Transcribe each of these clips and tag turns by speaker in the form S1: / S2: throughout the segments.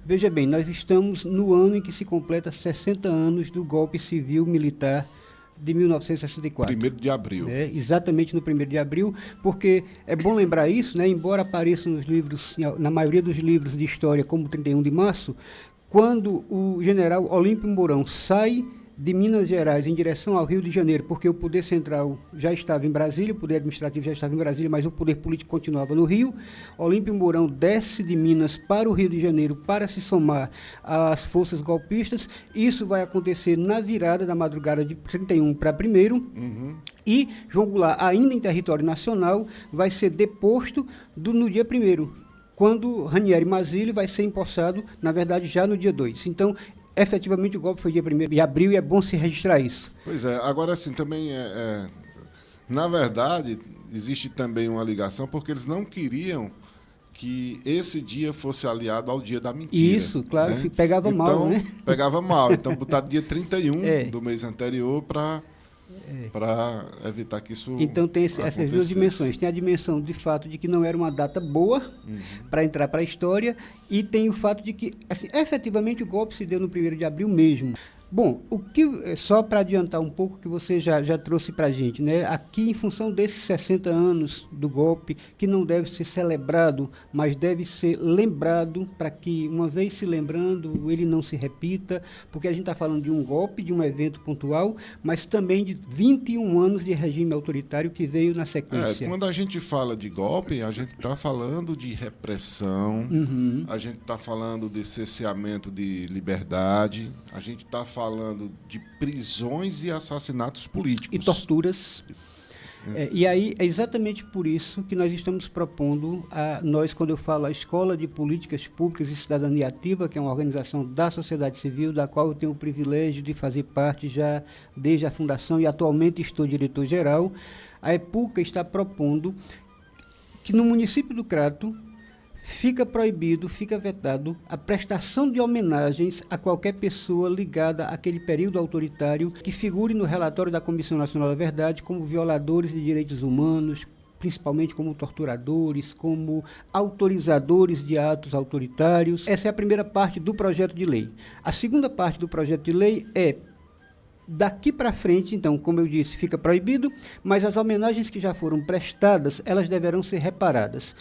S1: Veja bem, nós estamos no ano em que se completa 60 anos do golpe civil-militar de 1964.
S2: 1º de abril.
S1: Exatamente no 1º de abril, porque é bom lembrar isso, né, embora apareça nos livros, na maioria dos livros de história, como 31 de março, quando o general Olímpio Mourão sai de Minas Gerais em direção ao Rio de Janeiro, porque o poder central já estava em Brasília, o poder administrativo já estava em Brasília, mas o poder político continuava no Rio. Olímpio Mourão desce de Minas para o Rio de Janeiro para se somar às forças golpistas. Isso vai acontecer na virada da madrugada de 31 para 1º. E João Goulart, ainda em território nacional, vai ser deposto no dia 1º, quando Ranieri Mazzilli vai ser empossado, na verdade, já no dia 2. Então, efetivamente, o golpe foi dia 1º de abril e é bom se registrar isso.
S2: Pois é, agora assim, também, na verdade, existe também uma ligação, porque eles não queriam que esse dia fosse aliado ao dia da mentira.
S1: Isso, claro,
S2: né?
S1: Pegava mal, né?
S2: Pegava mal, então botar dia 31 do mês anterior para evitar que isso
S1: Então tem essas duas dimensões. Tem a dimensão, de fato, de que não era uma data boa para entrar para a história, e tem o fato de que, assim, efetivamente, o golpe se deu no 1º de abril mesmo. Bom, só para adiantar um pouco que você já trouxe para a gente, né? Aqui, em função desses 60 anos do golpe, que não deve ser celebrado, mas deve ser lembrado, para que, uma vez se lembrando, ele não se repita, porque a gente está falando de um golpe, de um evento pontual, mas também de 21 anos de regime autoritário que veio na sequência.
S2: Quando a gente fala de golpe, a gente está falando de repressão, a gente está falando de cerceamento de liberdade, a gente está falando de prisões e assassinatos políticos.
S1: E torturas. E aí é exatamente por isso que nós estamos propondo, nós, quando eu falo a Escola de Políticas Públicas e Cidadania Ativa, que é uma organização da sociedade civil, da qual eu tenho o privilégio de fazer parte já desde a fundação, e atualmente estou diretor-geral, a EPUCA está propondo que no município do Crato fica proibido, fica vetado a prestação de homenagens a qualquer pessoa ligada àquele período autoritário que figure no relatório da Comissão Nacional da Verdade como violadores de direitos humanos, principalmente como torturadores, como autorizadores de atos autoritários. Essa é a primeira parte do projeto de lei. A segunda parte do projeto de lei é: daqui para frente, então, como eu disse, fica proibido, mas as homenagens que já foram prestadas, elas deverão ser reparadas.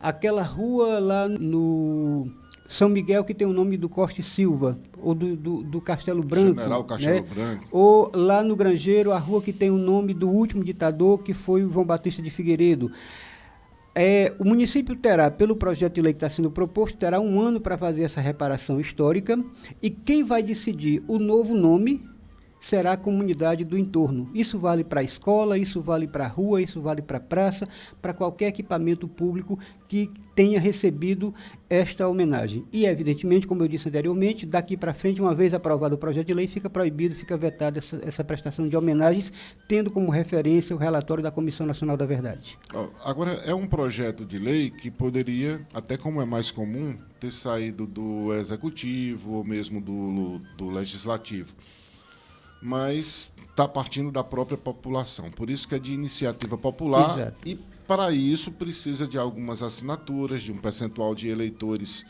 S1: Aquela rua lá no São Miguel, que tem o nome do Costa e Silva, ou do Castelo Branco.
S2: General Castelo Branco.
S1: Ou lá no Grangeiro, a rua que tem o nome do último ditador, que foi o João Batista de Figueiredo. O município terá, pelo projeto de lei que está sendo proposto, terá 1 ano para fazer essa reparação histórica, e quem vai decidir o novo nome será a comunidade do entorno. Isso vale para a escola, isso vale para a rua, isso vale para a praça, para qualquer equipamento público que tenha recebido esta homenagem. E, evidentemente, como eu disse anteriormente, daqui para frente, uma vez aprovado o projeto de lei, fica proibido, fica vetada essa prestação de homenagens, tendo como referência o relatório da Comissão Nacional da Verdade.
S2: Agora, é um projeto de lei que poderia, até como é mais comum, ter saído do Executivo ou mesmo do Legislativo, mas está partindo da própria população. Por isso que é de iniciativa popular.
S1: Exato.
S2: E, para isso, precisa de algumas assinaturas, de um percentual de eleitores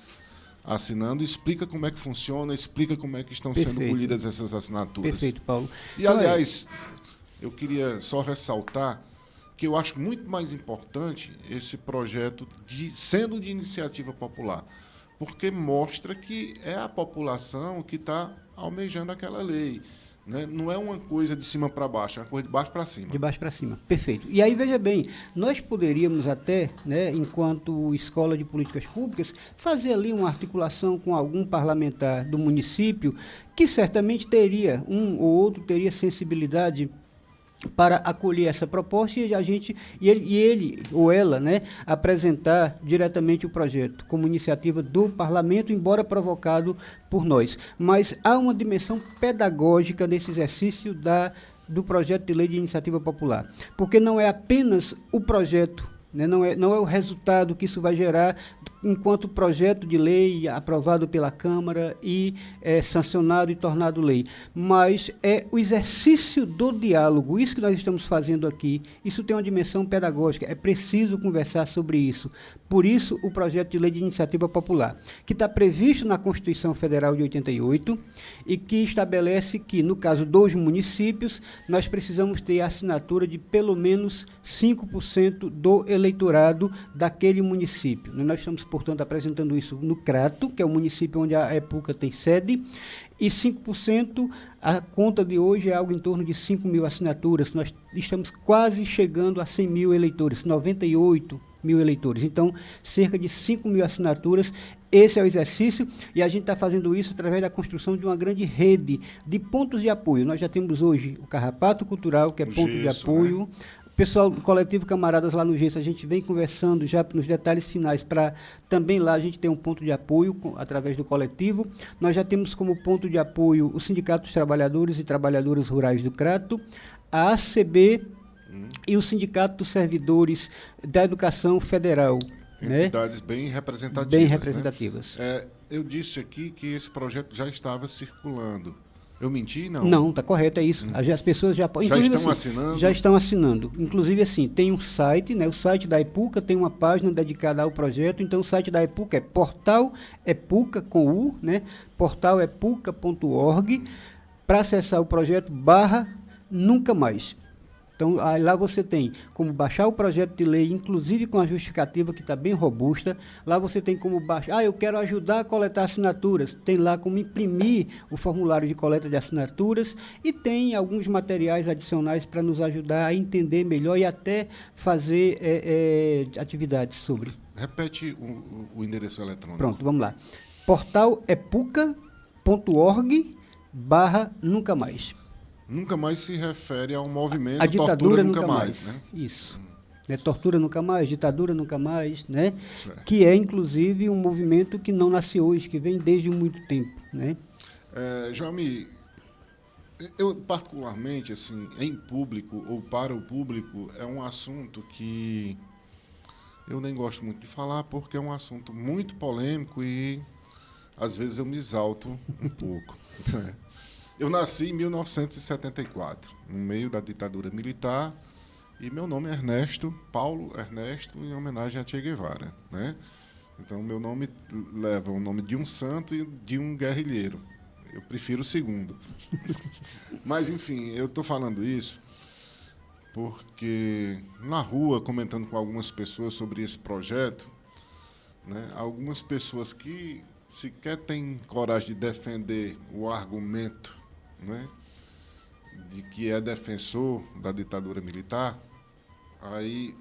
S2: assinando. Explica como é que funciona, explica como é que estão sendo colhidas essas assinaturas.
S1: Perfeito, Paulo.
S2: E, aliás, eu queria só ressaltar que eu acho muito mais importante esse projeto sendo de iniciativa popular, porque mostra que é a população que está almejando aquela lei. Né? Não é uma coisa de cima para baixo, é uma coisa de baixo para cima.
S1: De baixo para cima, perfeito. E aí, veja bem, nós poderíamos até, né, enquanto Escola de Políticas Públicas, fazer ali uma articulação com algum parlamentar do município, que certamente teria, um ou outro teria sensibilidade para acolher essa proposta, e ele ou ela, né, apresentar diretamente o projeto como iniciativa do parlamento, embora provocado por nós. Mas há uma dimensão pedagógica nesse exercício do projeto de lei de iniciativa popular, porque não é apenas o projeto, né, não é o resultado que isso vai gerar enquanto projeto de lei aprovado pela Câmara e sancionado e tornado lei. Mas é o exercício do diálogo, isso que nós estamos fazendo aqui, isso tem uma dimensão pedagógica, é preciso conversar sobre isso. Por isso, o projeto de lei de iniciativa popular, que está previsto na Constituição Federal de 88 e que estabelece que, no caso dos municípios, nós precisamos ter a assinatura de pelo menos 5% do eleitorado daquele município. Nós estamos, portanto, apresentando isso no Crato, que é o município onde a EPUCA tem sede, e 5%, a conta de hoje é algo em torno de 5 mil assinaturas. Nós estamos quase chegando a 100 mil eleitores, 98 mil eleitores. Então, cerca de 5 mil assinaturas. Esse é o exercício, e a gente está fazendo isso através da construção de uma grande rede de pontos de apoio. Nós já temos hoje o Carrapato Cultural, que é ponto de apoio. Né? O pessoal do Coletivo Camaradas lá no Gesso, a gente vem conversando já nos detalhes finais para também lá a gente ter um ponto de apoio através do coletivo. Nós já temos como ponto de apoio o Sindicato dos Trabalhadores e Trabalhadoras Rurais do Crato, a ACB e o Sindicato dos Servidores da Educação Federal.
S2: Entidades, né? Bem representativas.
S1: Bem representativas.
S2: Né? Eu disse aqui que esse projeto já estava circulando. Eu menti, não?
S1: Não, está correto, é isso. As pessoas já podem...
S2: Já estão assinando?
S1: Já estão assinando. Inclusive, assim, tem um site, né? O site da EPUCA tem uma página dedicada ao projeto. Então, o site da EPUCA é portal EPUCA, com U, né? portalepuca.org, para acessar o projeto /nunca mais. Então, aí lá você tem como baixar o projeto de lei, inclusive com a justificativa que está bem robusta. Lá você tem como baixar, eu quero ajudar a coletar assinaturas. Tem lá como imprimir o formulário de coleta de assinaturas e tem alguns materiais adicionais para nos ajudar a entender melhor e até fazer atividades sobre.
S2: Repete o endereço eletrônico.
S1: Pronto, vamos lá. portalepuca.org/nunca mais.
S2: Nunca mais se refere ao movimento
S1: a ditadura
S2: Tortura Nunca Mais, né?
S1: Isso. Tortura Nunca Mais, ditadura nunca mais, né?
S2: Certo.
S1: Que é, inclusive, um movimento que não nasce hoje, que vem desde muito tempo, né?
S2: Joelmi, eu particularmente, assim, em público ou para o público, é um assunto que eu nem gosto muito de falar, porque é um assunto muito polêmico e, às vezes, eu me exalto um pouco, né? Eu nasci em 1974, no meio da ditadura militar, e meu nome é Ernesto, Paulo Ernesto, em homenagem a Che Guevara, né? Então, meu nome leva o nome de um santo e de um guerrilheiro. Eu prefiro o segundo. Mas, enfim, eu estou falando isso porque, na rua, comentando com algumas pessoas sobre esse projeto, né, algumas pessoas que sequer têm coragem de defender o argumento, né, de que é defensor da ditadura militar, aí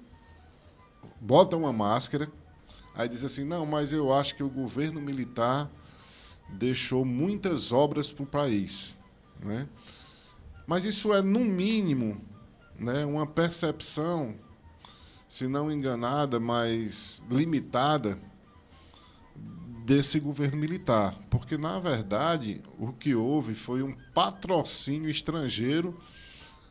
S2: botam uma máscara, aí diz assim, não, mas eu acho que o governo militar deixou muitas obras para o país, né? Mas isso é, no mínimo, né, uma percepção, se não enganada, mas limitada, desse governo militar, porque, na verdade, o que houve foi um patrocínio estrangeiro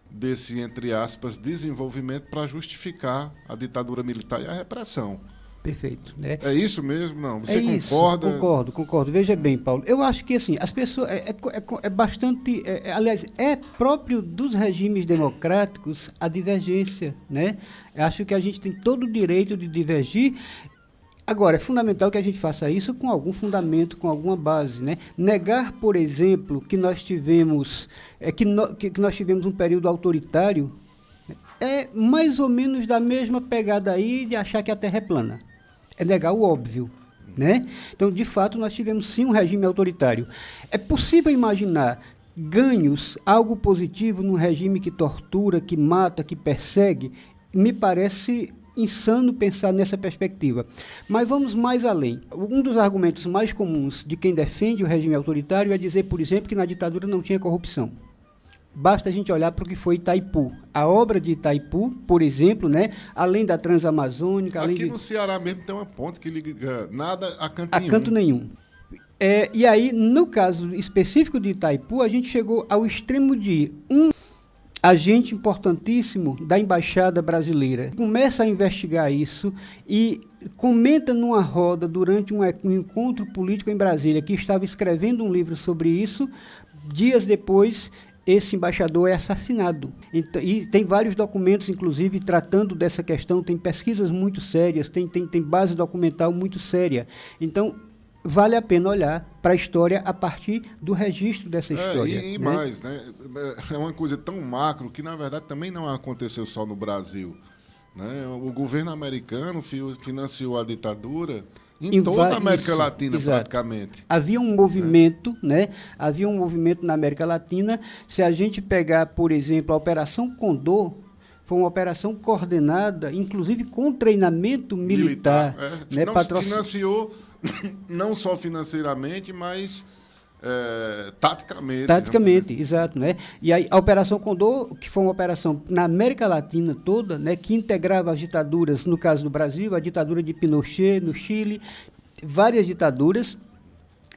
S2: desse, entre aspas, desenvolvimento para justificar a ditadura militar e a repressão.
S1: Perfeito. Né?
S2: É isso mesmo? Não? Você
S1: concorda?
S2: Concorda?
S1: Concordo. Veja bem, Paulo, eu acho que assim, as pessoas é bastante, aliás, é próprio dos regimes democráticos a divergência, né? Eu acho que a gente tem todo o direito de divergir. Agora, é fundamental que a gente faça isso com algum fundamento, com alguma base, né? Negar, por exemplo, que nós tivemos, que nós tivemos um período autoritário, é mais ou menos da mesma pegada aí de achar que a Terra é plana. É negar o óbvio, né? Então, de fato, nós tivemos sim um regime autoritário. É possível imaginar ganhos, algo positivo num regime que tortura, que mata, que persegue? Me parece insano pensar nessa perspectiva. Mas vamos mais além. Um dos argumentos mais comuns de quem defende o regime autoritário é dizer, por exemplo, que na ditadura não tinha corrupção. Basta a gente olhar para o que foi Itaipu. A obra de Itaipu, por exemplo, né, além da Transamazônica...
S2: Aqui no Ceará mesmo tem uma ponte que liga nada a canto nenhum.
S1: A canto nenhum. E aí, no caso específico de Itaipu, a gente chegou ao extremo de um agente importantíssimo da Embaixada Brasileira começa a investigar isso e comenta numa roda durante um encontro político em Brasília, que estava escrevendo um livro sobre isso. Dias depois, esse embaixador é assassinado. Então, e tem vários documentos, inclusive, tratando dessa questão, tem pesquisas muito sérias, tem base documental muito séria. Então, vale a pena olhar para a história a partir do registro dessa história.
S2: E mais, né? É uma coisa tão macro que, na verdade, também não aconteceu só no Brasil. Né? O governo americano financiou a ditadura em toda a América Latina, praticamente.
S1: Havia um movimento, né? Havia um movimento na América Latina. Se a gente pegar, por exemplo, a Operação Condor, foi uma operação coordenada, inclusive com treinamento militar. Né?
S2: Financiou não só financeiramente, mas taticamente.
S1: Taticamente, exato. Né? E aí, a Operação Condor, que foi uma operação na América Latina toda, né, que integrava as ditaduras, no caso do Brasil, a ditadura de Pinochet, no Chile, várias ditaduras,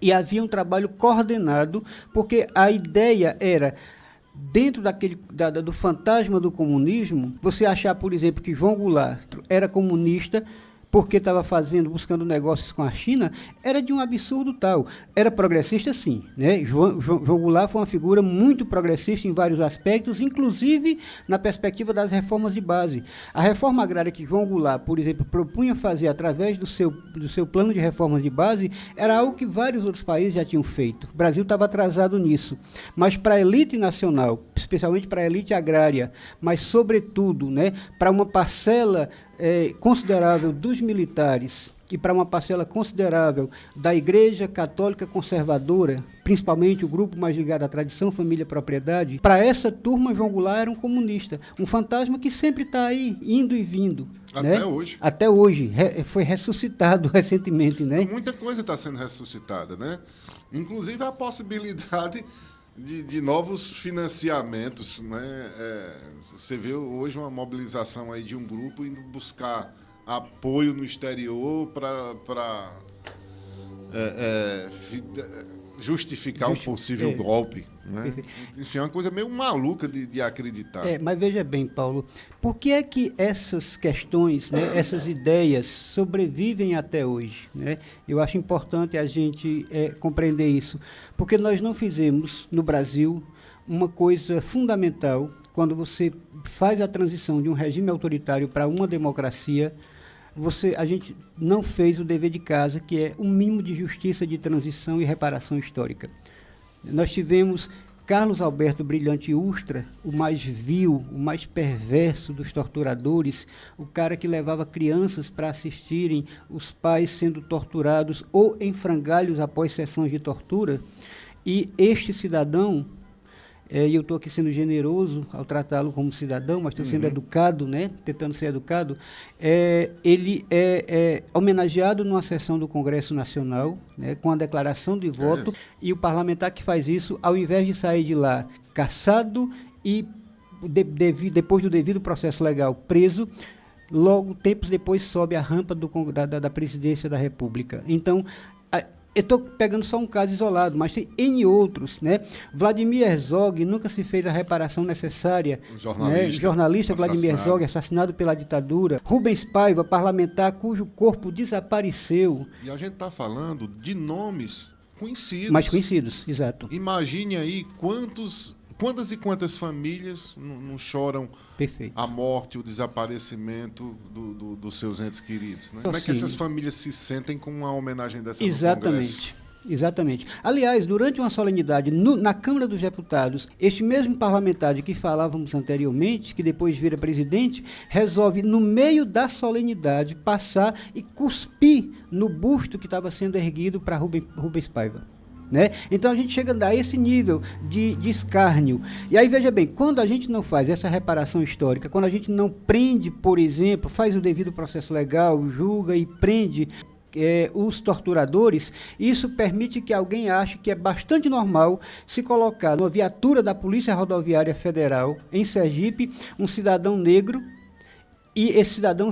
S1: e havia um trabalho coordenado, porque a ideia era, dentro do fantasma do comunismo, você achar, por exemplo, que João Goulart era comunista porque estava buscando negócios com a China, era de um absurdo tal. Era progressista, sim. Né? João Goulart foi uma figura muito progressista em vários aspectos, inclusive na perspectiva das reformas de base. A reforma agrária que João Goulart, por exemplo, propunha fazer através do seu plano de reformas de base, era algo que vários outros países já tinham feito. O Brasil estava atrasado nisso. Mas para a elite nacional, especialmente para a elite agrária, mas, sobretudo, né, para uma parcela considerável dos militares e para uma parcela considerável da Igreja Católica Conservadora, principalmente o grupo mais ligado à tradição, família, propriedade, para essa turma, João Goulart era um comunista, um fantasma que sempre está aí, indo e vindo.
S2: Até hoje.
S1: Até hoje. Foi ressuscitado recentemente. Né?
S2: Muita coisa está sendo ressuscitada, né? Inclusive a possibilidade de novos financiamentos, né? Você vê hoje uma mobilização aí de um grupo indo buscar apoio no exterior para justificar um possível golpe. Né? Enfim, é uma coisa meio maluca de acreditar.
S1: Mas veja bem, Paulo, por que é que essas questões, né, essas ideias sobrevivem até hoje? Né? Eu acho importante a gente compreender isso, porque nós não fizemos no Brasil uma coisa fundamental quando você faz a transição de um regime autoritário para uma democracia. A gente não fez o dever de casa, que é um mínimo de justiça de transição e reparação histórica. Nós tivemos Carlos Alberto Brilhante Ustra, o mais vil, o mais perverso dos torturadores, o cara que levava crianças para assistirem os pais sendo torturados ou em frangalhos após sessões de tortura. E este cidadão, e eu estou aqui sendo generoso ao tratá-lo como cidadão, mas estou sendo educado, né? Tentando ser educado, ele é homenageado numa sessão do Congresso Nacional, né, com a declaração de voto, e o parlamentar que faz isso, ao invés de sair de lá cassado e, depois do devido processo legal, preso, logo, tempos depois, sobe a rampa da presidência da República. Então, eu estou pegando só um caso isolado, mas tem N outros, né? Vladimir Herzog nunca se fez a reparação necessária. Jornalista Vladimir Herzog, assassinado pela ditadura. Rubens Paiva, parlamentar cujo corpo desapareceu.
S2: E a gente está falando de nomes conhecidos.
S1: Mais conhecidos, exato.
S2: Imagine aí quantas e quantas famílias não choram a morte, o desaparecimento dos seus entes queridos. Né? Como é que essas famílias se sentem com uma homenagem dessa no Congresso?
S1: Exatamente. Aliás, durante uma solenidade na Câmara dos Deputados, este mesmo parlamentar de que falávamos anteriormente, que depois vira presidente, resolve, no meio da solenidade, passar e cuspir no busto que estava sendo erguido para Rubens Paiva. Né? Então a gente chega a esse nível de escárnio. E aí, veja bem, quando a gente não faz essa reparação histórica, quando a gente não prende, por exemplo, faz o devido processo legal, julga e prende os torturadores, isso permite que alguém ache que é bastante normal se colocar numa viatura da Polícia Rodoviária Federal em Sergipe um cidadão negro e esse cidadão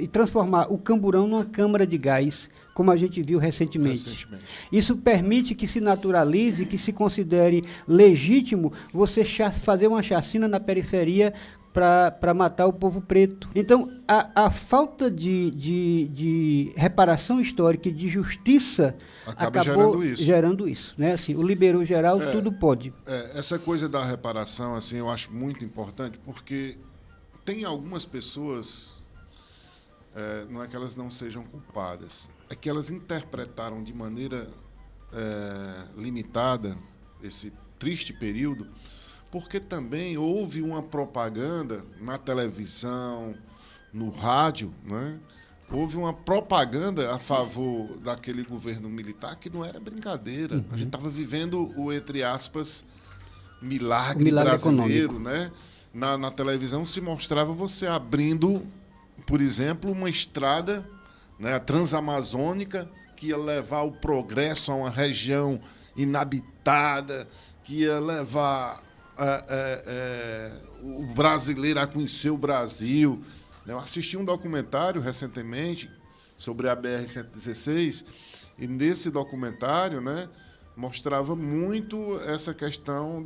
S1: transformar o Camburão numa câmara de gás, como a gente viu recentemente. Isso permite que se naturalize, que se considere legítimo você fazer uma chacina na periferia para matar o povo preto. Então, a falta de reparação histórica e de justiça acabou gerando isso. Né? Assim, o liberou geral, tudo pode.
S2: Essa coisa da reparação, assim, eu acho muito importante, porque tem algumas pessoas, não é que elas não sejam culpadas, é que elas interpretaram de maneira limitada esse triste período, porque também houve uma propaganda na televisão, no rádio, né? Houve uma propaganda a favor daquele governo militar que não era brincadeira. Uhum. A gente estava vivendo o, entre aspas, milagre brasileiro, né? Na televisão se mostrava você abrindo, por exemplo, uma estrada, né, a transamazônica, que ia levar o progresso a uma região inabitada, que ia levar o brasileiro a conhecer o Brasil. Eu assisti um documentário recentemente sobre a BR-116 e nesse documentário, né, mostrava muito essa questão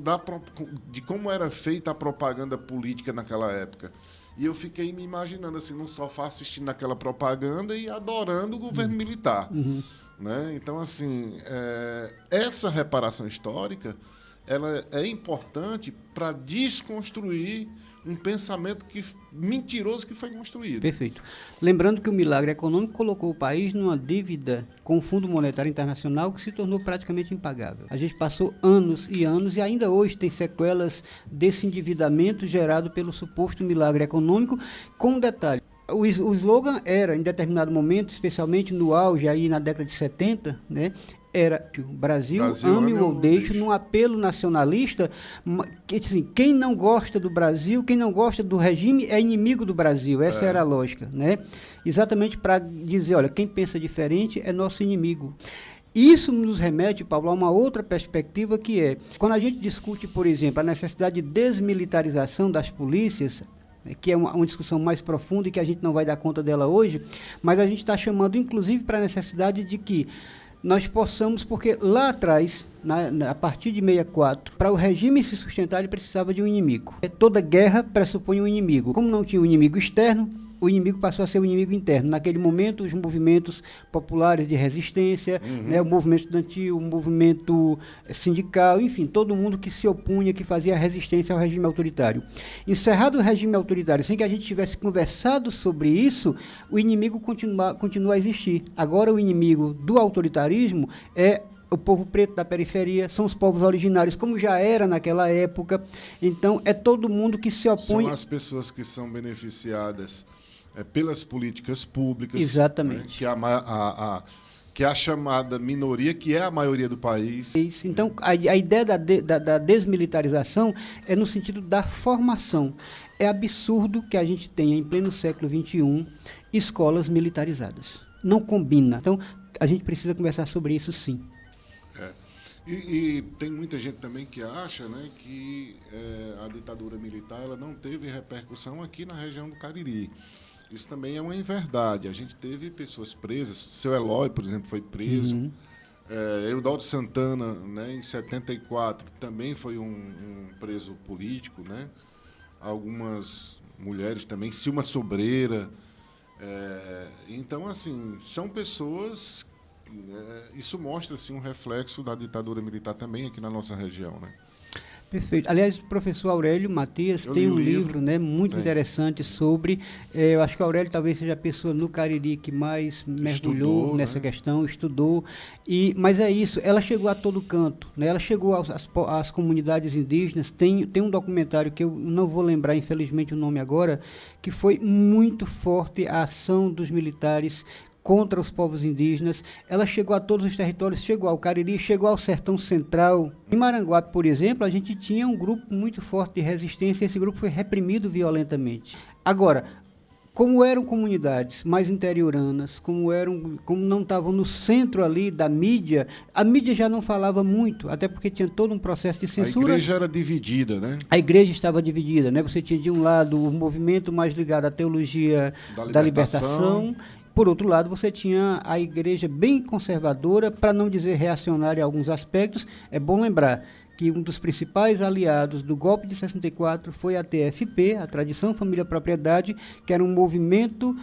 S2: de como era feita a propaganda política naquela época. E eu fiquei me imaginando assim, no sofá assistindo aquela propaganda e adorando o governo militar. Uhum. Né? Então, assim, essa reparação histórica ela é importante para desconstruir um pensamento mentiroso que foi construído.
S1: Perfeito. Lembrando que o milagre econômico colocou o país numa dívida com o Fundo Monetário Internacional que se tornou praticamente impagável. A gente passou anos e anos e ainda hoje tem sequelas desse endividamento gerado pelo suposto milagre econômico, com um detalhe. O slogan era, em determinado momento, especialmente no auge, aí na década de 70, né, era Brasil ame ou deixe, num apelo nacionalista, que, assim, quem não gosta do Brasil, quem não gosta do regime é inimigo do Brasil, essa era a lógica, né? Exatamente para dizer, olha, quem pensa diferente é nosso inimigo. Isso nos remete, Paulo, a uma outra perspectiva que é, quando a gente discute, por exemplo, a necessidade de desmilitarização das polícias, que é uma discussão mais profunda e que a gente não vai dar conta dela hoje, mas a gente está chamando, inclusive, para a necessidade de que nós possamos, porque lá atrás, a partir de 64, para o regime se sustentar, ele precisava de um inimigo. Toda guerra pressupõe um inimigo. Como não tinha um inimigo externo, o inimigo passou a ser o inimigo interno. Naquele momento, os movimentos populares de resistência, né, o movimento estudantil, o movimento sindical, enfim, todo mundo que se opunha, que fazia resistência ao regime autoritário. Encerrado o regime autoritário, sem que a gente tivesse conversado sobre isso, o inimigo continua a existir. Agora, o inimigo do autoritarismo é o povo preto da periferia, são os povos originários, como já era naquela época. Então, é todo mundo que se opõe...
S2: São as pessoas que são beneficiadas pelas políticas públicas.
S1: Exatamente.
S2: Né, que é a chamada minoria, que é a maioria do país.
S1: Então, a ideia da desmilitarização é no sentido da formação. É absurdo que a gente tenha, em pleno século XXI, escolas militarizadas. Não combina. Então, a gente precisa conversar sobre isso, sim.
S2: E tem muita gente também que acha, né, que a ditadura militar ela não teve repercussão aqui na região do Cariri. Isso também é uma inverdade. A gente teve pessoas presas. Seu Eloy, por exemplo, foi preso. Eudaldo Santana, né, em 74, também foi um preso político. Né? Algumas mulheres também. Silma Sobreira. Então, assim, são pessoas... isso mostra assim, um reflexo da ditadura militar também aqui na nossa região, né?
S1: Perfeito. Aliás, o professor Aurélio Matias tem um livro, né, muito interessante sobre... eu acho que o Aurélio talvez seja a pessoa no Cariri que mais mergulhou nessa questão, estudou. Mas é isso, ela chegou a todo canto, né? Ela chegou às comunidades indígenas. Tem um documentário que eu não vou lembrar, infelizmente, o nome agora, que foi muito forte a ação dos militares contra os povos indígenas. Ela chegou a todos os territórios, chegou ao Cariri, chegou ao Sertão Central. Em Maranguape, por exemplo, a gente tinha um grupo muito forte de resistência e esse grupo foi reprimido violentamente. Agora, como eram comunidades mais interioranas, como não estavam no centro ali da mídia, a mídia já não falava muito, até porque tinha todo um processo de censura.
S2: A igreja era dividida, né?
S1: A igreja estava dividida, né? Você tinha de um lado o movimento mais ligado à teologia da libertação. Por outro lado, você tinha a igreja bem conservadora, para não dizer reacionária em alguns aspectos. É bom lembrar que um dos principais aliados do golpe de 64 foi a TFP, a Tradição Família Propriedade, que era um movimento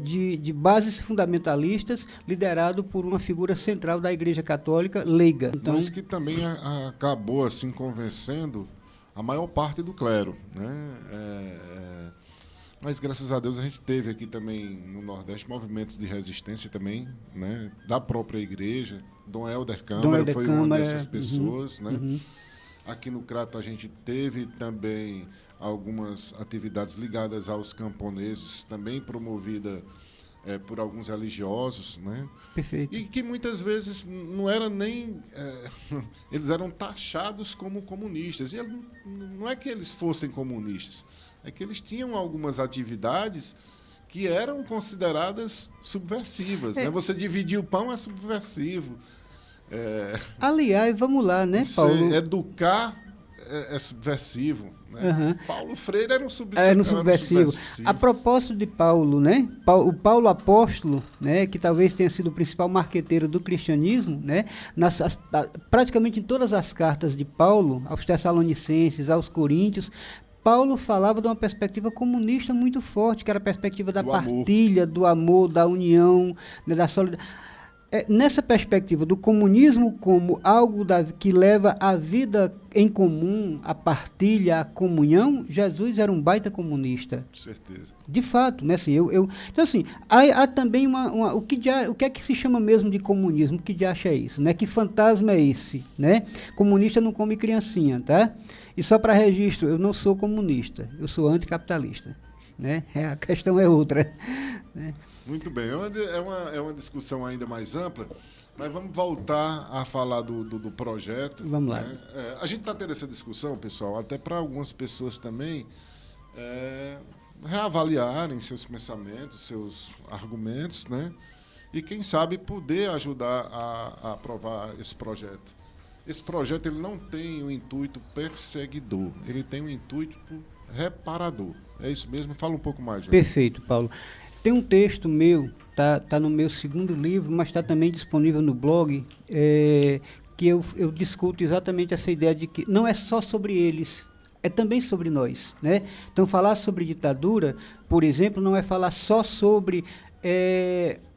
S1: de bases fundamentalistas, liderado por uma figura central da Igreja Católica, leiga.
S2: Então, mas que também acabou assim convencendo a maior parte do clero, né? Mas graças a Deus a gente teve aqui também no Nordeste movimentos de resistência também, né? Da própria igreja. Dom Helder Câmara foi uma dessas pessoas, né? Aqui no Crato a gente teve também algumas atividades ligadas aos camponeses, também promovida por alguns religiosos, né?
S1: Perfeito.
S2: E que muitas vezes não era nem... eles eram taxados como comunistas. E não é que eles fossem comunistas, é que eles tinham algumas atividades que eram consideradas subversivas. Né? Você dividir o pão é subversivo.
S1: Aliás, vamos lá, né, Paulo?
S2: Educar é subversivo. Né?
S1: Uhum.
S2: Paulo Freire era um
S1: subversivo. A propósito de Paulo, né? O Paulo apóstolo, né? Que talvez tenha sido o principal marqueteiro do cristianismo, né? Praticamente em todas as cartas de Paulo, aos Tessalonicenses, aos Coríntios, Paulo falava de uma perspectiva comunista muito forte, que era a perspectiva da partilha, do amor, da união, né, da solidariedade. Nessa perspectiva do comunismo como algo que leva a vida em comum, a partilha, a comunhão, Jesus era um baita comunista.
S2: Com certeza.
S1: De fato, né? Assim, então, assim, há também o que é que se chama mesmo de comunismo? O que de acha é isso? Né? Que fantasma é esse? Né? Comunista não come criancinha, tá? E só para registro, eu não sou comunista, eu sou anticapitalista. Né? A questão é outra. Né?
S2: Muito bem, é uma discussão ainda mais ampla, mas vamos voltar a falar do projeto.
S1: Vamos lá.
S2: Né? A gente está tendo essa discussão, pessoal, até para algumas pessoas também reavaliarem seus pensamentos, seus argumentos, né? E quem sabe poder ajudar a aprovar esse projeto. Esse projeto ele não tem um intuito perseguidor, ele tem um intuito reparador. É isso mesmo? Fala um pouco mais, João.
S1: Perfeito, Paulo. Tem um texto meu, tá no meu segundo livro, mas está também disponível no blog, que eu discuto exatamente essa ideia de que não é só sobre eles, é também sobre nós, né? Então, falar sobre ditadura, por exemplo, não é falar só sobre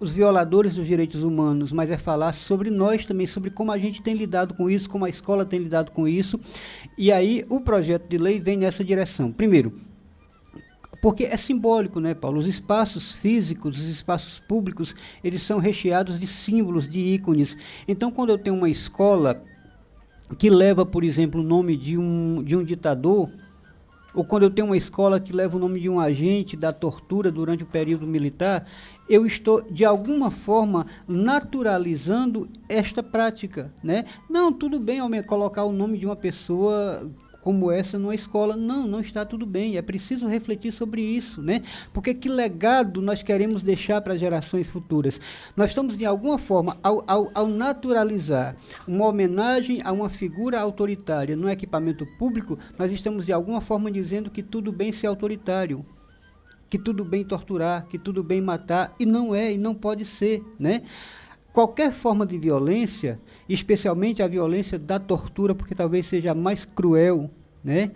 S1: os violadores dos direitos humanos, mas é falar sobre nós também, sobre como a gente tem lidado com isso, como a escola tem lidado com isso. E aí o projeto de lei vem nessa direção. Primeiro, porque é simbólico, né, Paulo? Os espaços físicos, os espaços públicos, eles são recheados de símbolos, de ícones. Então, quando eu tenho uma escola que leva, por exemplo, o nome de um ditador, ou quando eu tenho uma escola que leva o nome de um agente da tortura durante o período militar, eu estou, de alguma forma, naturalizando esta prática, né? Não, tudo bem colocar o nome de uma pessoa como essa numa escola. Não está tudo bem, é preciso refletir sobre isso, né? Porque que legado nós queremos deixar para as gerações futuras? Nós estamos, de alguma forma, ao naturalizar uma homenagem a uma figura autoritária no equipamento público, nós estamos, de alguma forma, dizendo que tudo bem ser autoritário, que tudo bem torturar, que tudo bem matar, e não é, e não pode ser, né? Qualquer forma de violência, especialmente a violência da tortura, porque talvez seja a mais cruel, né?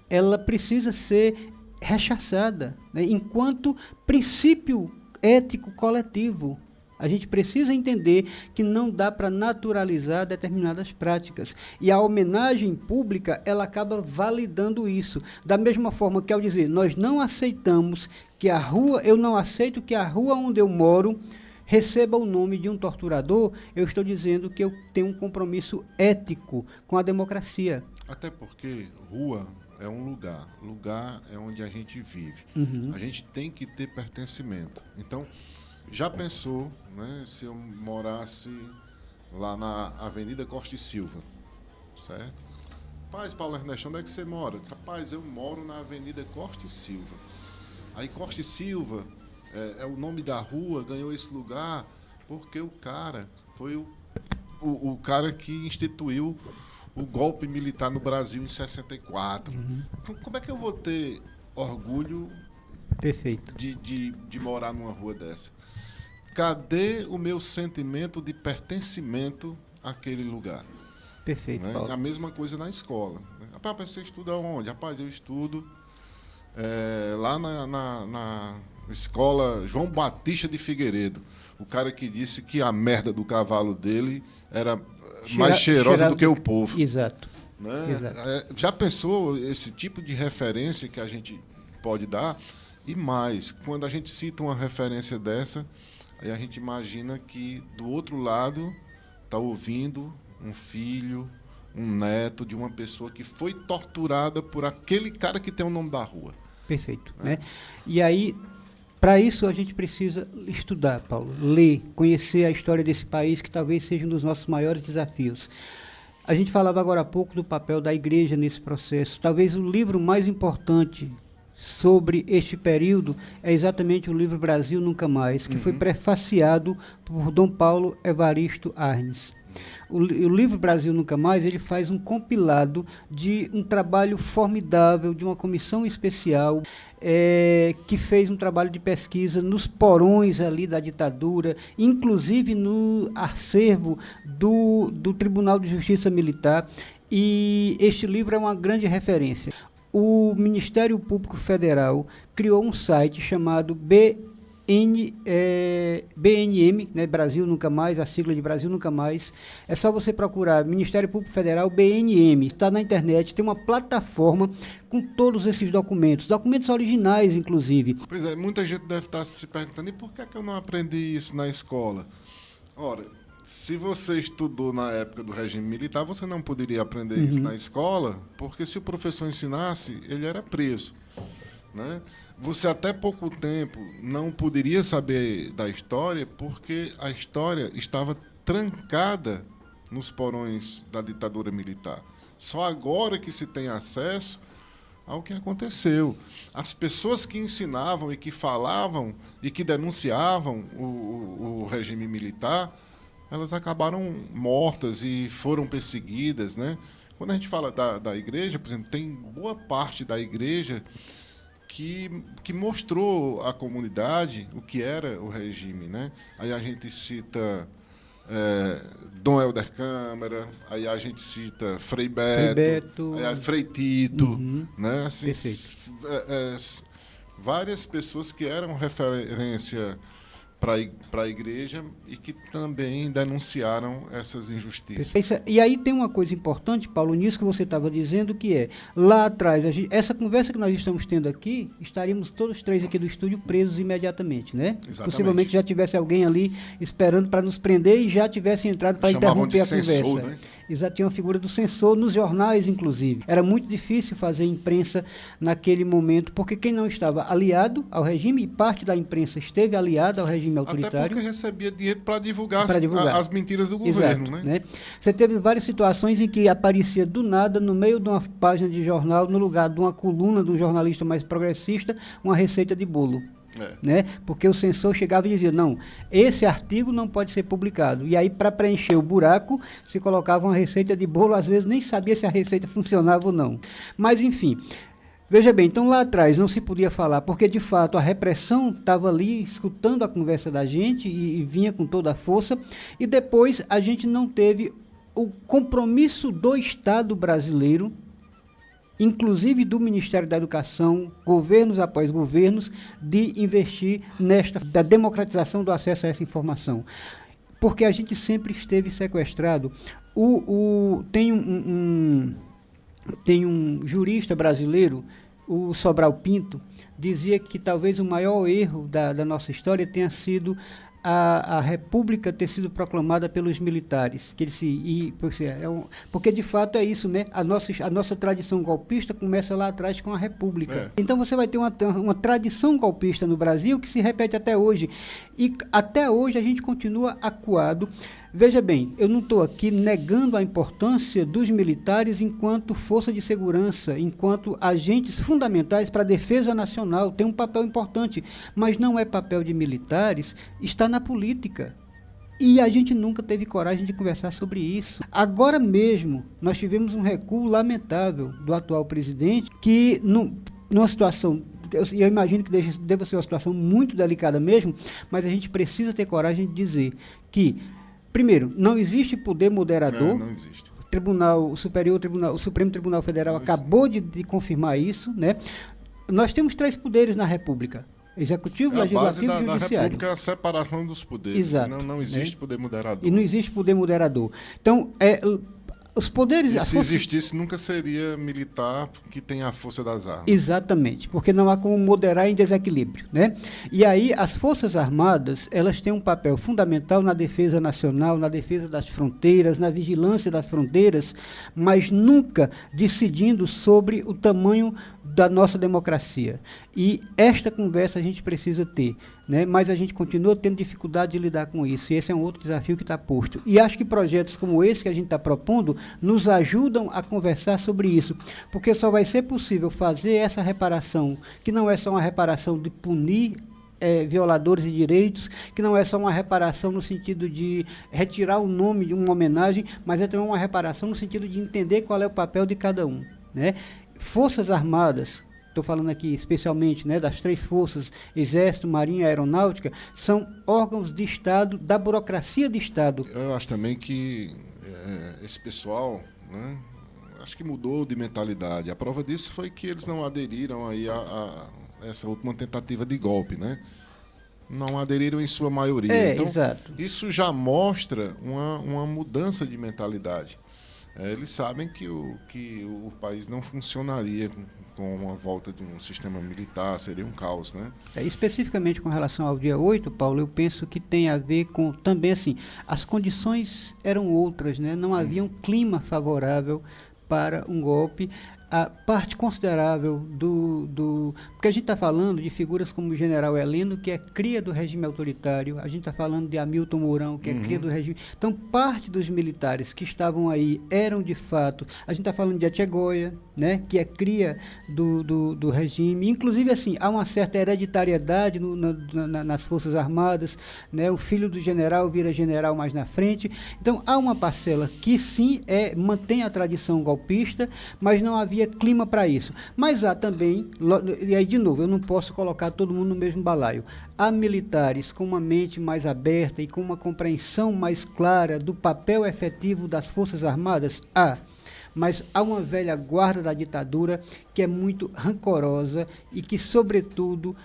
S1: Ela precisa ser rechaçada, né? Enquanto princípio ético coletivo. A gente precisa entender que não dá para naturalizar determinadas práticas. E a homenagem pública, ela acaba validando isso. Da mesma forma que, ao dizer, nós não aceitamos que a rua, eu não aceito que a rua onde eu moro receba o nome de um torturador, eu estou dizendo que eu tenho um compromisso ético com a democracia.
S2: Até porque rua é um lugar. Lugar é onde a gente vive.
S1: Uhum.
S2: A gente tem que ter pertencimento. Então, já pensou, né, se eu morasse lá na Avenida Costa e Silva, certo? Rapaz, Paulo Ernesto, onde é que você mora? Rapaz, eu moro na Avenida Costa e Silva. Aí Costa e Silva é o nome da rua, ganhou esse lugar porque o cara foi o cara que instituiu o golpe militar no Brasil em 64.
S1: Uhum.
S2: Como é que eu vou ter orgulho
S1: Perfeito.
S2: de morar numa rua dessa? Cadê o meu sentimento de pertencimento àquele lugar?
S1: Perfeito,
S2: né?
S1: Paulo.
S2: A mesma coisa na escola. Rapaz, você estuda onde? Rapaz, eu estudo lá na escola João Batista de Figueiredo. O cara que disse que a merda do cavalo dele era mais cheirosa do que o povo.
S1: Exato.
S2: Né?
S1: Exato.
S2: Já pensou esse tipo de referência que a gente pode dar? E mais, quando a gente cita uma referência dessa, aí a gente imagina que do outro lado está ouvindo um filho, um neto de uma pessoa que foi torturada por aquele cara que tem o nome da rua.
S1: Perfeito. Né? E aí, para isso, a gente precisa estudar, Paulo, ler, conhecer a história desse país, que talvez seja um dos nossos maiores desafios. A gente falava agora há pouco do papel da igreja nesse processo. Talvez o livro mais importante sobre este período é exatamente o livro Brasil Nunca Mais, que foi prefaciado por Dom Paulo Evaristo Arnes. O livro Brasil Nunca Mais, ele faz um compilado de um trabalho formidável de uma comissão especial que fez um trabalho de pesquisa nos porões ali da ditadura, inclusive no acervo do Tribunal de Justiça Militar, e este livro é uma grande referência. O Ministério Público Federal criou um site chamado BNM, né, Brasil Nunca Mais, a sigla de Brasil Nunca Mais. É só você procurar Ministério Público Federal BNM, está na internet, tem uma plataforma com todos esses documentos originais, inclusive.
S2: Pois é, muita gente deve estar se perguntando, e por que eu não aprendi isso na escola? Ora, se você estudou na época do regime militar, você não poderia aprender isso na escola, porque se o professor ensinasse, ele era preso, né? Você até pouco tempo não poderia saber da história porque a história estava trancada nos porões da ditadura militar. Só agora que se tem acesso ao que aconteceu. As pessoas que ensinavam e que falavam e que denunciavam o regime militar, elas acabaram mortas e foram perseguidas, né? Quando a gente fala da igreja, por exemplo, tem boa parte da igreja que mostrou à comunidade o que era o regime, né? Aí a gente cita Dom Helder Câmara, aí a gente cita Frei Beto, aí Frei Tito, né? Assim, várias pessoas que eram referência para a igreja e que também denunciaram essas injustiças.
S1: E aí tem uma coisa importante, Paulo, nisso que você estava dizendo, que lá atrás, essa conversa que nós estamos tendo aqui, estaríamos todos três aqui do estúdio presos imediatamente, né?
S2: Exatamente.
S1: Possivelmente já tivesse alguém ali esperando para nos prender e já tivesse entrado para interromper a conversa. Né? Exato, tinha uma figura do censor nos jornais, inclusive. Era muito difícil fazer imprensa naquele momento, porque quem não estava aliado ao regime, e parte da imprensa esteve aliada ao regime autoritário.
S2: Até porque recebia dinheiro para divulgar as mentiras do governo.
S1: Exato,
S2: né?
S1: Você teve várias situações em que aparecia do nada, no meio de uma página de jornal, no lugar de uma coluna de um jornalista mais progressista, uma receita de bolo. Né? Porque o censor chegava e dizia, não, esse artigo não pode ser publicado. E aí, para preencher o buraco, se colocava uma receita de bolo, às vezes nem sabia se a receita funcionava ou não. Mas, enfim, veja bem, então lá atrás não se podia falar, porque de fato a repressão estava ali escutando a conversa da gente e vinha com toda a força, e depois a gente não teve o compromisso do Estado brasileiro, inclusive do Ministério da Educação, governos após governos, de investir da democratização do acesso a essa informação. Porque a gente sempre esteve sequestrado. Tem um jurista brasileiro, o Sobral Pinto, dizia que talvez o maior erro da nossa história tenha sido a República ter sido proclamada pelos militares, porque de fato é isso, né? A nossa tradição golpista começa lá atrás com a República. Então você vai ter uma tradição golpista no Brasil que se repete até hoje, e até hoje a gente continua acuado. Veja bem, eu não estou aqui negando a importância dos militares enquanto força de segurança, enquanto agentes fundamentais para a defesa nacional, tem um papel importante, mas não é papel de militares, está na política. E a gente nunca teve coragem de conversar sobre isso. Agora mesmo, nós tivemos um recuo lamentável do atual presidente, que numa situação, eu imagino que deva ser uma situação muito delicada mesmo, mas a gente precisa ter coragem de dizer que, primeiro, não existe poder moderador.
S2: Não existe.
S1: o Supremo Tribunal Federal acabou de confirmar isso, né? Nós temos 3 poderes na República: Executivo, Legislativo e Judiciário.
S2: A República é a separação dos poderes.
S1: Exato,
S2: Senão não existe poder moderador.
S1: E não existe poder moderador. Então, os poderes...
S2: Se existisse, nunca seria militar que tem a força das armas.
S1: Exatamente, porque não há como moderar em desequilíbrio, né? E aí, as Forças Armadas, elas têm um papel fundamental na defesa nacional, na defesa das fronteiras, na vigilância das fronteiras, mas nunca decidindo sobre o tamanho da nossa democracia. E esta conversa a gente precisa ter, né? Mas a gente continua tendo dificuldade de lidar com isso, e esse é um outro desafio que está posto. E acho que projetos como esse que a gente está propondo nos ajudam a conversar sobre isso, porque só vai ser possível fazer essa reparação, que não é só uma reparação de punir violadores de direitos, que não é só uma reparação no sentido de retirar o nome de uma homenagem, mas é também uma reparação no sentido de entender qual é o papel de cada um, né? Forças Armadas, estou falando aqui especialmente, né, das 3 forças, Exército, Marinha e Aeronáutica, são órgãos de Estado, da burocracia de Estado.
S2: Eu acho também que esse pessoal, né, acho que mudou de mentalidade. A prova disso foi que eles não aderiram aí a essa última tentativa de golpe, né? Não aderiram em sua maioria. Então,
S1: exato.
S2: Isso já mostra uma mudança de mentalidade. Eles sabem que o país não funcionaria com a volta de um sistema militar, seria um caos, né?
S1: Especificamente com relação ao dia 8, Paulo, eu penso que tem a ver com, também assim, as condições eram outras, né? Não havia um clima favorável para um golpe. A parte considerável porque a gente está falando de figuras como o general Heleno, que é cria do regime autoritário, a gente está falando de Hamilton Mourão, que é cria do regime... Então, parte dos militares que estavam aí eram, de fato... A gente está falando de Etchegoia, né, que é cria do regime. Inclusive, assim, há uma certa hereditariedade nas Forças Armadas, né? O filho do general vira general mais na frente. Então, há uma parcela que, sim, mantém a tradição golpista, mas não havia clima para isso. Mas há também, e aí de novo, eu não posso colocar todo mundo no mesmo balaio. Há militares com uma mente mais aberta e com uma compreensão mais clara do papel efetivo das Forças Armadas? Mas há uma velha guarda da ditadura que é muito rancorosa e que, sobretudo,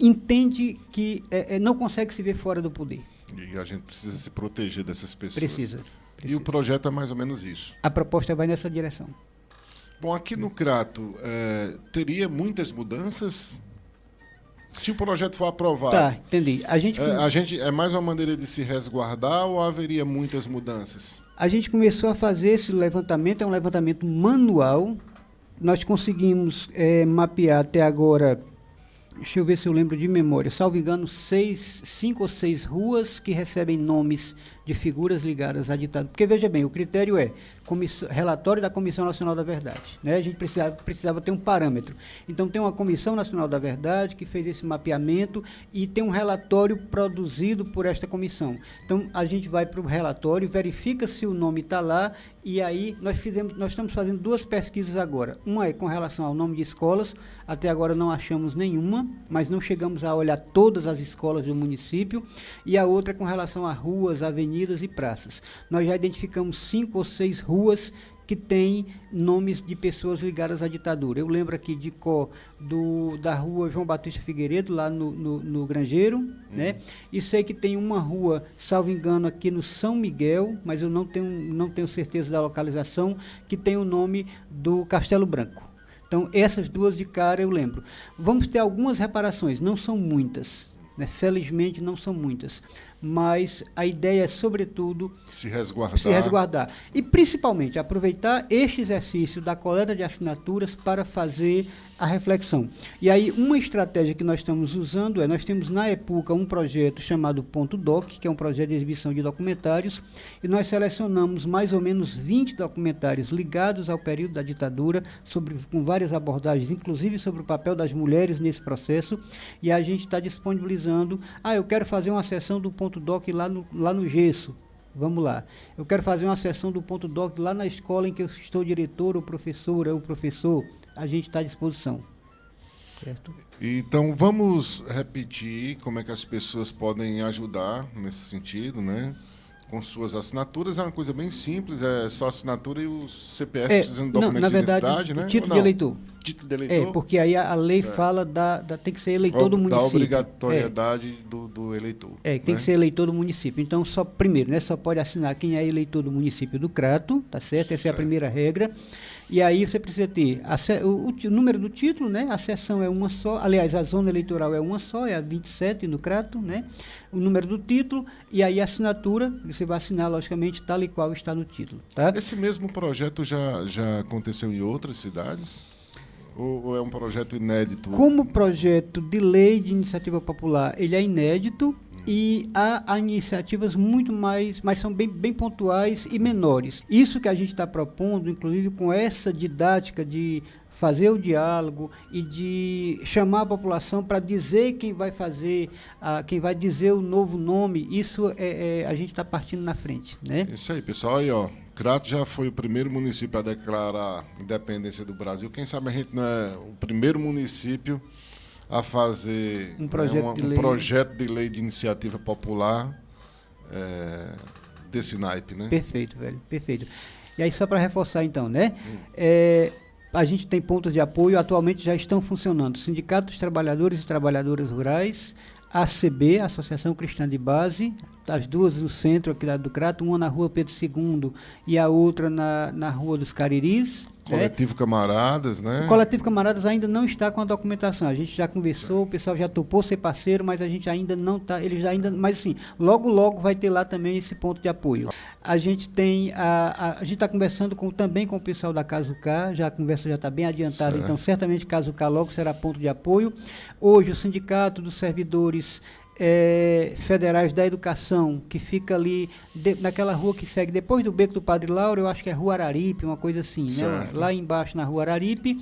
S1: entende que não consegue se ver fora do poder.
S2: E a gente precisa se proteger dessas pessoas.
S1: Precisa.
S2: E o projeto é mais ou menos isso.
S1: A proposta vai nessa direção.
S2: Bom, aqui no Crato, teria muitas mudanças? Se o projeto for aprovado...
S1: Tá, entendi.
S2: A gente é mais uma maneira de se resguardar ou haveria muitas mudanças?
S1: A gente começou a fazer esse levantamento, é um levantamento manual. Nós conseguimos mapear até agora, deixa eu ver se eu lembro de memória, salvo engano, 5 ou 6 ruas que recebem nomes de figuras ligadas à ditadura. Porque, veja bem, o critério é relatório da Comissão Nacional da Verdade, né? A gente precisava ter um parâmetro. Então, tem uma Comissão Nacional da Verdade que fez esse mapeamento e tem um relatório produzido por esta comissão. Então, a gente vai para o relatório, verifica se o nome está lá, e aí nós estamos fazendo 2 pesquisas agora. Uma é com relação ao nome de escolas, até agora não achamos nenhuma, mas não chegamos a olhar todas as escolas do município, e a outra é com relação a ruas, avenidas e praças. Nós já identificamos 5 ou 6 ruas que têm nomes de pessoas ligadas à ditadura. Eu lembro aqui de da rua João Batista Figueiredo, lá no Grangeiro, né? E sei que tem uma rua, salvo engano, aqui no São Miguel, mas eu não tenho certeza da localização, que tem o nome do Castelo Branco. Então, essas 2 de cara eu lembro. Vamos ter algumas reparações, não são muitas, né? Felizmente não são muitas, mas a ideia é, sobretudo, se resguardar. E, principalmente, aproveitar este exercício da coleta de assinaturas para fazer a reflexão. E aí, uma estratégia que nós estamos usando nós temos na EPUCA um projeto chamado Ponto Doc, que é um projeto de exibição de documentários, e nós selecionamos mais ou menos 20 documentários ligados ao período da ditadura, com várias abordagens, inclusive sobre o papel das mulheres nesse processo, e a gente está disponibilizando, eu quero fazer uma sessão do Ponto Doc lá no Gesso. Vamos lá. Eu quero fazer uma sessão do Ponto Doc lá na escola em que eu estou diretor ou professora ou professor. A gente está à disposição. Certo?
S2: Então, vamos repetir como é que as pessoas podem ajudar nesse sentido, né? com suas assinaturas, é uma coisa bem simples, é só assinatura e o CPF
S1: É,
S2: precisando de
S1: não,
S2: documento
S1: na
S2: de
S1: verdade,
S2: identidade,
S1: o
S2: né?
S1: título
S2: Ou
S1: de
S2: não?
S1: eleitor.
S2: Título de eleitor?
S1: Porque aí a lei
S2: Certo.
S1: fala tem que ser eleitor do
S2: Da
S1: município.
S2: obrigatoriedade do eleitor.
S1: Tem
S2: né?
S1: que ser eleitor do município. Então, primeiro, né, só pode assinar quem é eleitor do município do Crato, tá certo? Essa é a primeira regra. E aí você precisa ter o número do título, né? A seção é uma só, aliás, a zona eleitoral é uma só, é a 27 no Crato, né? O número do título e aí a assinatura, você vai assinar, logicamente, tal e qual está no título, tá?
S2: Esse mesmo projeto já aconteceu em outras cidades? Ou é um projeto inédito?
S1: Como projeto de lei de iniciativa popular, ele é inédito e há iniciativas muito mais, mas são bem pontuais e menores. Isso que a gente está propondo, inclusive com essa didática de fazer o diálogo e de chamar a população para dizer quem vai fazer, quem vai dizer o novo nome, isso a gente está partindo na frente, né?
S2: Isso aí, pessoal. Aí, ó, Crato já foi o primeiro município a declarar a independência do Brasil. Quem sabe a gente não é o primeiro município a fazer
S1: um projeto
S2: de lei de iniciativa popular desse naipe, né?
S1: Perfeito, velho, perfeito. E aí, só para reforçar, então, né? A gente tem pontos de apoio, atualmente já estão funcionando. Sindicato dos Trabalhadores e Trabalhadoras Rurais, ACB, Associação Cristã de Base, as duas no centro aqui do Crato, uma na rua Pedro II e a outra na rua dos Cariris.
S2: Coletivo Camaradas, né?
S1: O Coletivo Camaradas ainda não está com a documentação. A gente já conversou, o pessoal já topou ser parceiro, mas a gente ainda não está, mas assim, logo vai ter lá também esse ponto de apoio. A gente tem, a gente está conversando também com o pessoal da Casucá, a conversa já está bem adiantada, certo. Então certamente Casucá logo será ponto de apoio. Hoje o Sindicato dos Servidores Federais da Educação, que fica ali naquela rua que segue depois do Beco do Padre Lauro, eu acho que é Rua Araripe, uma coisa assim, né? Lá embaixo na Rua Araripe,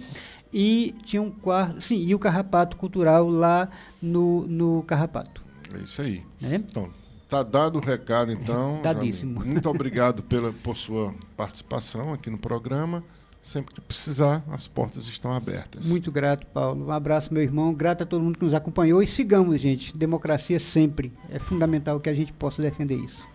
S1: e tinha um quarto, sim, e o Carrapato Cultural lá no Carrapato.
S2: É isso aí.
S1: Então,
S2: tá dado o recado, então.
S1: Dadíssimo.
S2: Muito obrigado por sua participação aqui no programa. Sempre que precisar, as portas estão abertas.
S1: Muito grato, Paulo. Um abraço, meu irmão. Grato a todo mundo que nos acompanhou. E sigamos, gente. Democracia sempre. É fundamental que a gente possa defender isso.